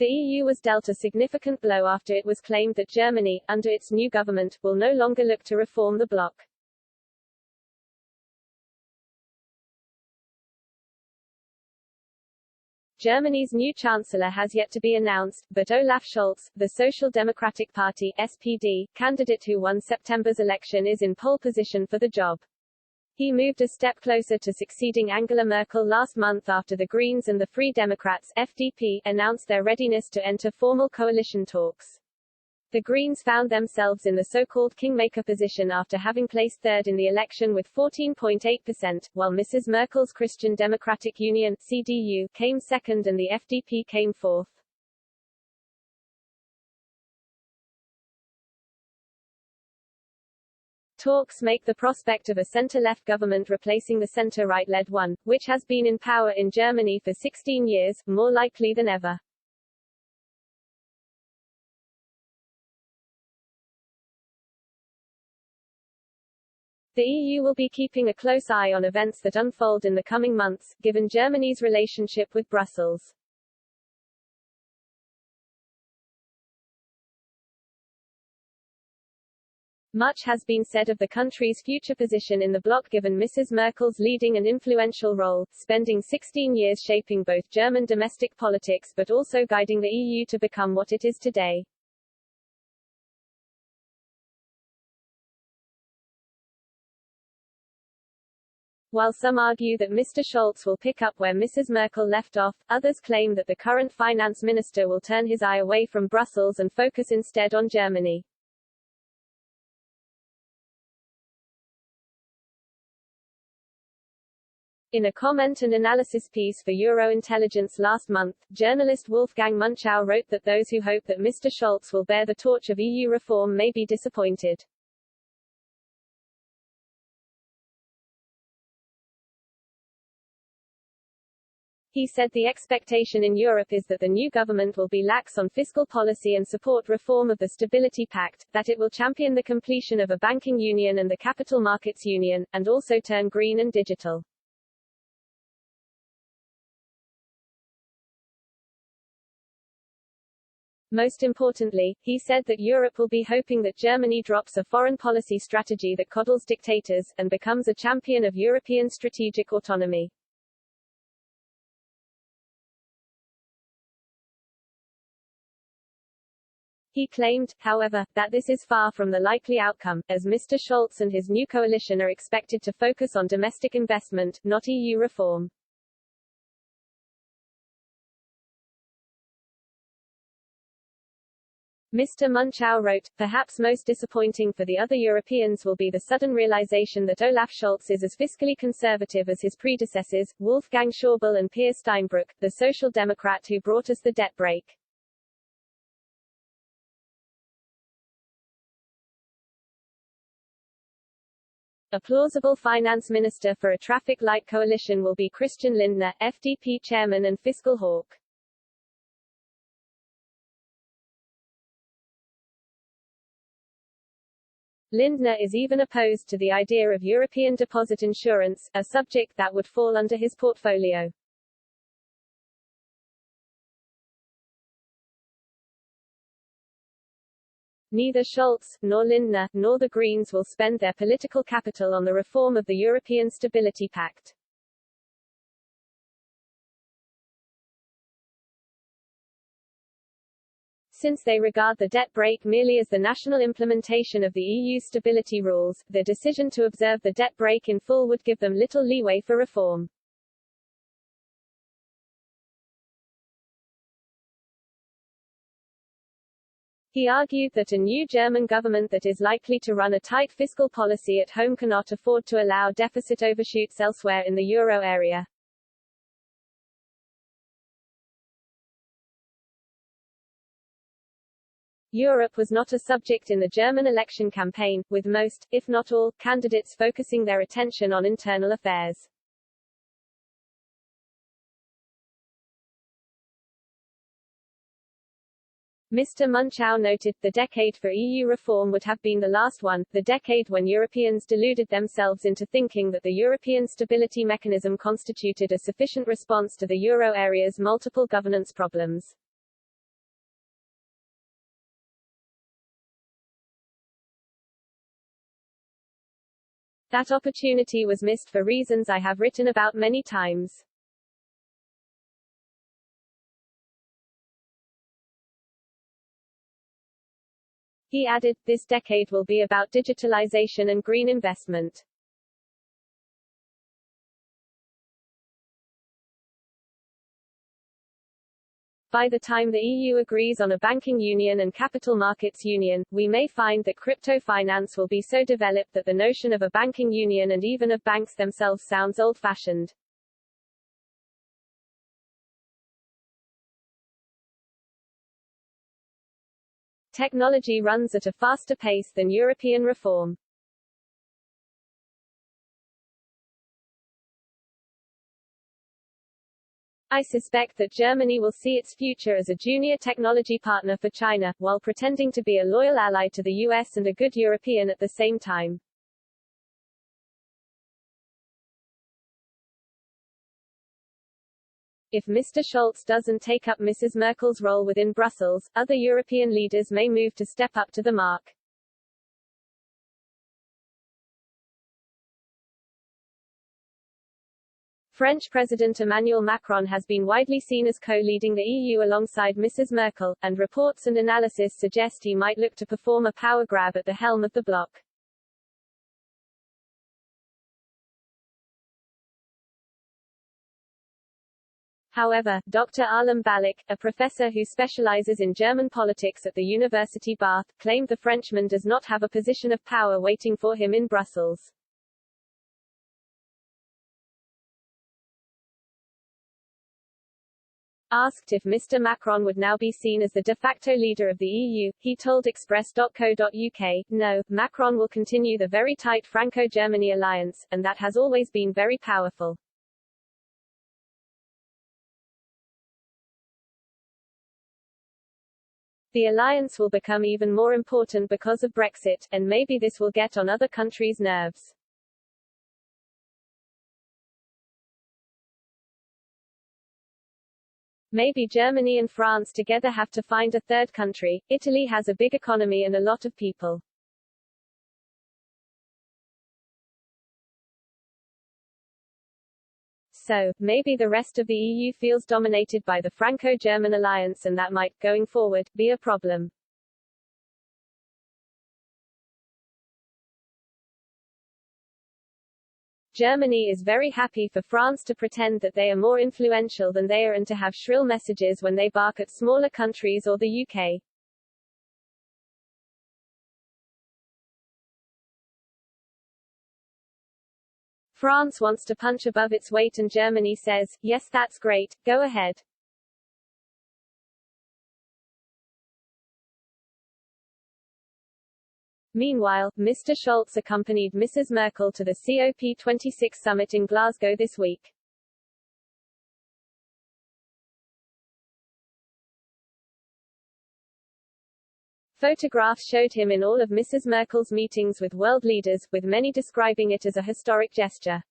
The EU was dealt a significant blow after it was claimed that Germany, under its new government, will no longer look to reform the bloc. Germany's new chancellor has yet to be announced, but Olaf Scholz, the Social Democratic Party (SPD) candidate who won September's election, is in pole position for the job. He moved a step closer to succeeding Angela Merkel last month after the Greens and the Free Democrats (FDP) announced their readiness to enter formal coalition talks. The Greens found themselves in the so-called kingmaker position after having placed third in the election with 14.8%, while Mrs. Merkel's Christian Democratic Union (CDU) came second and the FDP came fourth. Talks make the prospect of a centre-left government replacing the centre-right-led one, which has been in power in Germany for 16 years, more likely than ever. The EU will be keeping a close eye on events that unfold in the coming months, given Germany's relationship with Brussels. Much has been said of the country's future position in the bloc given Mrs. Merkel's leading and influential role, spending 16 years shaping both German domestic politics but also guiding the EU to become what it is today. While some argue that Mr. Scholz will pick up where Mrs. Merkel left off, others claim that the current finance minister will turn his eye away from Brussels and focus instead on Germany. In a comment and analysis piece for Euro-Intelligence last month, journalist Wolfgang Munchau wrote that those who hope that Mr. Scholz will bear the torch of EU reform may be disappointed. He said the expectation in Europe is that the new government will be lax on fiscal policy and support reform of the Stability Pact, that it will champion the completion of a banking union and the capital markets union, and also turn green and digital. Most importantly, he said that Europe will be hoping that Germany drops a foreign policy strategy that coddles dictators, and becomes a champion of European strategic autonomy. He claimed, however, that this is far from the likely outcome, as Mr. Scholz and his new coalition are expected to focus on domestic investment, not EU reform. Mr. Munchau wrote, perhaps most disappointing for the other Europeans will be the sudden realization that Olaf Scholz is as fiscally conservative as his predecessors, Wolfgang Schäuble and Peer Steinbrück, the Social Democrat who brought us the debt brake. A plausible finance minister for a traffic light coalition will be Christian Lindner, FDP chairman and fiscal hawk. Lindner is even opposed to the idea of European deposit insurance, a subject that would fall under his portfolio. Neither Scholz, nor Lindner, nor the Greens will spend their political capital on the reform of the European Stability Pact. Since they regard the debt brake merely as the national implementation of the EU stability rules, the decision to observe the debt brake in full would give them little leeway for reform. He argued that a new German government that is likely to run a tight fiscal policy at home cannot afford to allow deficit overshoots elsewhere in the euro area. Europe was not a subject in the German election campaign, with most, if not all, candidates focusing their attention on internal affairs. Mr. Munchau noted, the decade for EU reform would have been the last one, the decade when Europeans deluded themselves into thinking that the European Stability Mechanism constituted a sufficient response to the euro area's multiple governance problems. That opportunity was missed for reasons I have written about many times. He added, this decade will be about digitalization and green investment. By the time the EU agrees on a banking union and capital markets union, we may find that crypto finance will be so developed that the notion of a banking union and even of banks themselves sounds old-fashioned. Technology runs at a faster pace than European reform. I suspect that Germany will see its future as a junior technology partner for China, while pretending to be a loyal ally to the US and a good European at the same time. If Mr. Scholz doesn't take up Mrs. Merkel's role within Brussels, other European leaders may move to step up to the mark. French President Emmanuel Macron has been widely seen as co-leading the EU alongside Mrs. Merkel, and reports and analysis suggest he might look to perform a power grab at the helm of the bloc. However, Dr. Alam Balik, a professor who specializes in German politics at the University Bath, claimed the Frenchman does not have a position of power waiting for him in Brussels. Asked if Mr. Macron would now be seen as the de facto leader of the EU, he told Express.co.uk, no, Macron will continue the very tight Franco-Germany alliance, and that has always been very powerful. The alliance will become even more important because of Brexit, and maybe this will get on other countries' nerves. Maybe Germany and France together have to find a third country. Italy has a big economy and a lot of people. So, maybe the rest of the EU feels dominated by the Franco-German alliance, and that might, going forward, be a problem. Germany is very happy for France to pretend that they are more influential than they are and to have shrill messages when they bark at smaller countries or the UK. France wants to punch above its weight and Germany says, yes, that's great, go ahead. Meanwhile, Mr. Scholz accompanied Mrs. Merkel to the COP26 summit in Glasgow this week. Photographs showed him in all of Mrs. Merkel's meetings with world leaders, with many describing it as a historic gesture.